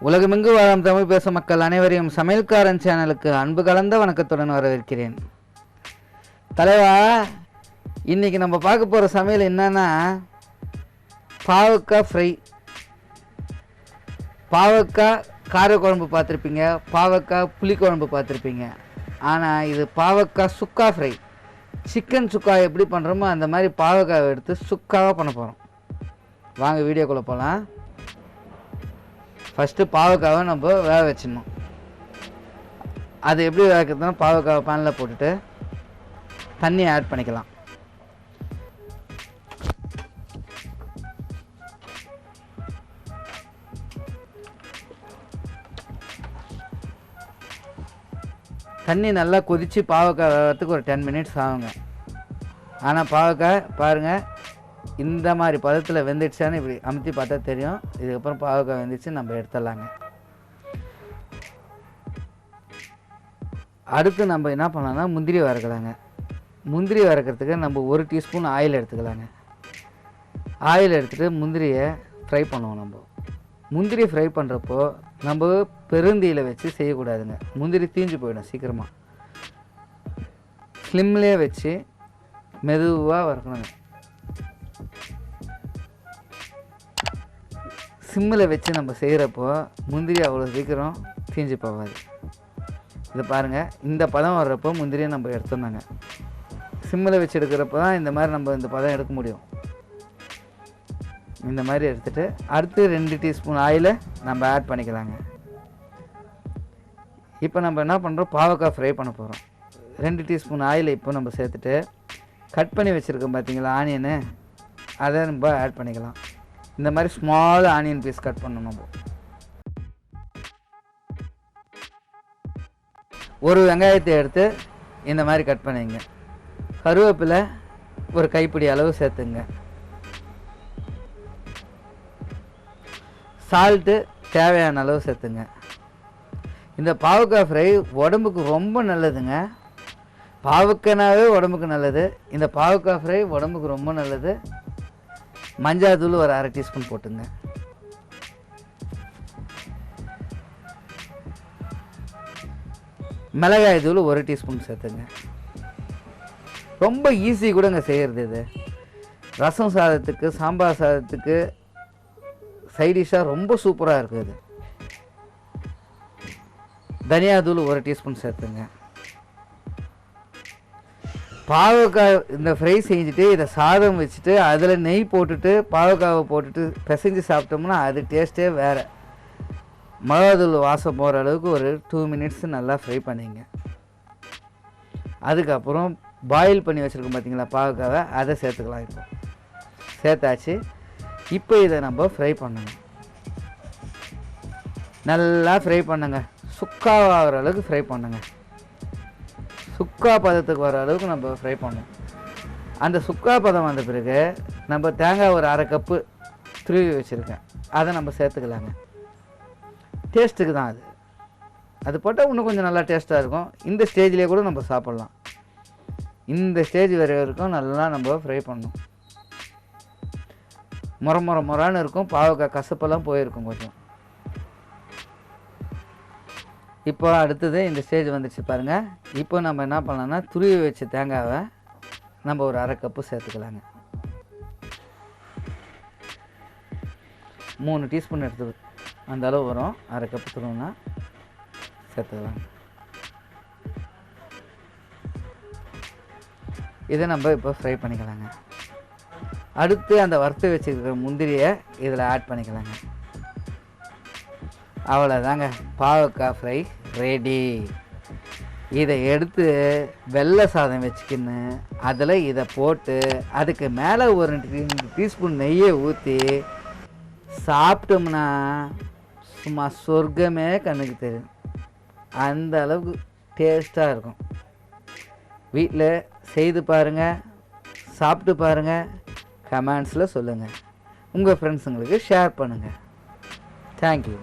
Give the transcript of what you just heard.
உலகமெங்கு வாழும் தமிழ் பேசும் மக்கள் அனைவரையும் சமையல்காரன் சேனலுக்கு அன்பு கலந்த வணக்கத்துடன் வரவேற்கிறேன். தலைவா, இன்றைக்கி நம்ம பார்க்க போகிற சமையல் என்னன்னா பாவக்காய் ஃப்ரை. பாவக்காய் காரக்குழம்பு பார்த்துருப்பீங்க, பாவக்காய் புளிக்குழம்பு பார்த்துருப்பீங்க. ஆனால் இது பாவக்காய் சுக்கா ஃப்ரை. சிக்கன் சுக்கா எப்படி பண்ணுறோமோ அந்த மாதிரி பாவக்காய் எடுத்து சுக்காவாக பண்ண போகிறோம். வாங்க வீடியோக்குள்ளே போகலாம். ஃபஸ்ட்டு பாவக்காவை நம்ம வேக வச்சிடணும். அது எப்படி வேக வைக்கிறதுனா பாவக்காவை பேனில் போட்டுட்டு தண்ணியை ஆட் பண்ணிக்கலாம். தண்ணி நல்லா கொதித்து பாவக்காய் வேகிறதுக்கு ஒரு 10 மினிட்ஸ் ஆகுங்க. ஆனால் பாவக்காய் பாருங்கள், இந்த மாதிரி பதத்தில் வெந்துடுச்சான்னு இப்படி அமுத்தி பார்த்தா தெரியும். இதுக்கப்புறம் பாவக்காய் வெந்துச்சு, நம்ம எடுத்துடலாங்க. அடுத்து நம்ம என்ன பண்ணலாம்னா முந்திரி வறுக்கலாங்க. முந்திரி வறுக்கிறதுக்கு நம்ம 1 டீஸ்பூன் ஆயில் எடுத்துக்கலாங்க. ஆயில் எடுத்துகிட்டு முந்திரியை ஃப்ரை பண்ணுவோம். நம்ம முந்திரி ஃப்ரை பண்ணுறப்போ நம்ம பெருந்தியில் வச்சு செய்யக்கூடாதுங்க. முந்திரி தீஞ்சு போயிடும் சீக்கிரமாக. ஸ்லிம்லேயே வச்சு மெதுவாக வறுக்கணுங்க. சிம்மில் வச்சு நம்ம செய்கிறப்போ முந்திரி அவ்வளோ சீக்கிரம் தீஞ்சு போகாது. இது பாருங்கள், இந்த பதம் வர்றப்போ முந்திரியை நம்ம எடுத்துருந்தாங்க. சிம்மில் வச்சு எடுக்கிறப்போ தான் இந்த மாதிரி நம்ம இந்த பதம் எடுக்க முடியும். இந்த மாதிரி எடுத்துகிட்டு அடுத்து 2 டீஸ்பூன் ஆயிலை நம்ம ஆட் பண்ணிக்கலாங்க. இப்போ நம்ம என்ன பண்ணுறோம், பாவக்காய் ஃப்ரை பண்ண போகிறோம். 2 டீஸ்பூன் ஆயிலை இப்போ நம்ம சேர்த்துட்டு கட் பண்ணி வச்சுருக்கோம் பார்த்தீங்களா ஆனியனு, அதை நம்ம ஆட் பண்ணிக்கலாம். இந்த மாதிரி ஸ்மால் ஆனியன் பீஸ் கட் பண்ணணும். நம்ம ஒரு வெங்காயத்தை எடுத்து இந்த மாதிரி கட் பண்ணிங்க. கருவேப்பிலை ஒரு கைப்பிடி அளவு சேர்த்துங்க. சால்ட்டு தேவையான அளவு சேர்த்துங்க. இந்த பாவக்காய் ஃப்ரை உடம்புக்கு ரொம்ப நல்லதுங்க. பாவக்காய்னாவே உடம்புக்கு நல்லது. இந்த பாவக்காய் ஃப்ரை உடம்புக்கு ரொம்ப நல்லது. மஞ்சள் தூள் ஒரு 1/2 டீஸ்பூன் போட்டுங்க. மிளகாய் தூள் 1 டீஸ்பூன் சேர்த்துங்க. ரொம்ப ஈஸி கூடங்க செய்கிறது. இது ரசம் சாதத்துக்கு, சாம்பார் சாதத்துக்கு சைடிஷாக ரொம்ப சூப்பராக இருக்குது. இது தனியா தூள் 1 டீஸ்பூன் சேர்த்துங்க. பாவக்காய் இந்த ஃப்ரை செஞ்சுட்டு இதை சாதம் வச்சுட்டு அதில் நெய் போட்டுட்டு பாவக்காவை போட்டுட்டு பிசைஞ்சு சாப்பிட்டோம்னா அது டேஸ்ட்டே வேறு. மிளகாத்தூள் வாசம் போகிற அளவுக்கு ஒரு 2 மினிட்ஸ் நல்லா ஃப்ரை பண்ணிங்க. அதுக்கப்புறம் பாயில் பண்ணி வச்சுருக்கோம் பார்த்தீங்களா பாவக்காவை, அதை சேர்த்துக்கலாம். இப்போ சேர்த்தாச்சு. இப்போ இதை நம்ம ஃப்ரை பண்ணுங்க. நல்லா ஃப்ரை பண்ணுங்க. சுக்காவாகிற அளவுக்கு ஃப்ரை பண்ணுங்க. சுக்கா பதத்துக்கு வர அளவுக்கு நம்ம ஃப்ரை பண்ணணும். அந்த சுக்கா பதம் வந்த பிறகு நம்ம தேங்காய் ஒரு 1/2 கப்பு துருவி வச்சுருக்கேன், அதை நம்ம சேர்த்துக்கலாங்க. டேஸ்ட்டுக்கு தான் அது. அது போட்டால் இன்னும் கொஞ்சம் நல்லா டேஸ்ட்டாக இருக்கும். இந்த ஸ்டேஜ்லேயே கூட நம்ம சாப்பிட்லாம். இந்த ஸ்டேஜ் வரைக்கும் நல்லா நம்ம ஃப்ரை பண்ணணும். முறான்னு இருக்கும். பாவக்காய் கசப்பெல்லாம் போயிருக்கும் கொஞ்சம். இப்போ அடுத்தது இந்த ஸ்டேஜ் வந்துடுச்சு பாருங்கள். இப்போ நம்ம என்ன பண்ணலாம்னா துருவி வச்ச தேங்காவை நம்ம ஒரு 1/2 கப்பு சேர்த்துக்கலாங்க. 3 டீஸ்பூன் எடுத்து அந்த அளவு வரும். 1/2 கப்பு துருவுனா சேர்த்துக்கலாம். இதை நம்ம இப்போ ஃப்ரை பண்ணிக்கலாங்க. அடுத்து அந்த வறுத்து வச்சுருக்கிற முந்திரியை இதில் ஆட் பண்ணிக்கலாங்க. அவ்வளோதாங்க, பாவக்காய் ஃப்ரை ரெடி. இதை எடுத்து வெள்ளை சாதம் வச்சுக்கின்னு அதில் இதை போட்டு அதுக்கு மேலே ஒரு 2 டீஸ்பூன் நெய்யை ஊற்றி சாப்பிட்டோம்னா சும்மா சொர்க்கமே கண்ணுக்கு தெரியும். அந்த அளவுக்கு டேஸ்ட்டாக இருக்கும். வீட்டில் செய்து பாருங்கள், சாப்பிட்டு பாருங்கள், கமெண்ட்ஸில் சொல்லுங்கள். உங்கள் ஃப்ரெண்ட்ஸுங்களுக்கு ஷேர் பண்ணுங்கள். தேங்க்யூ.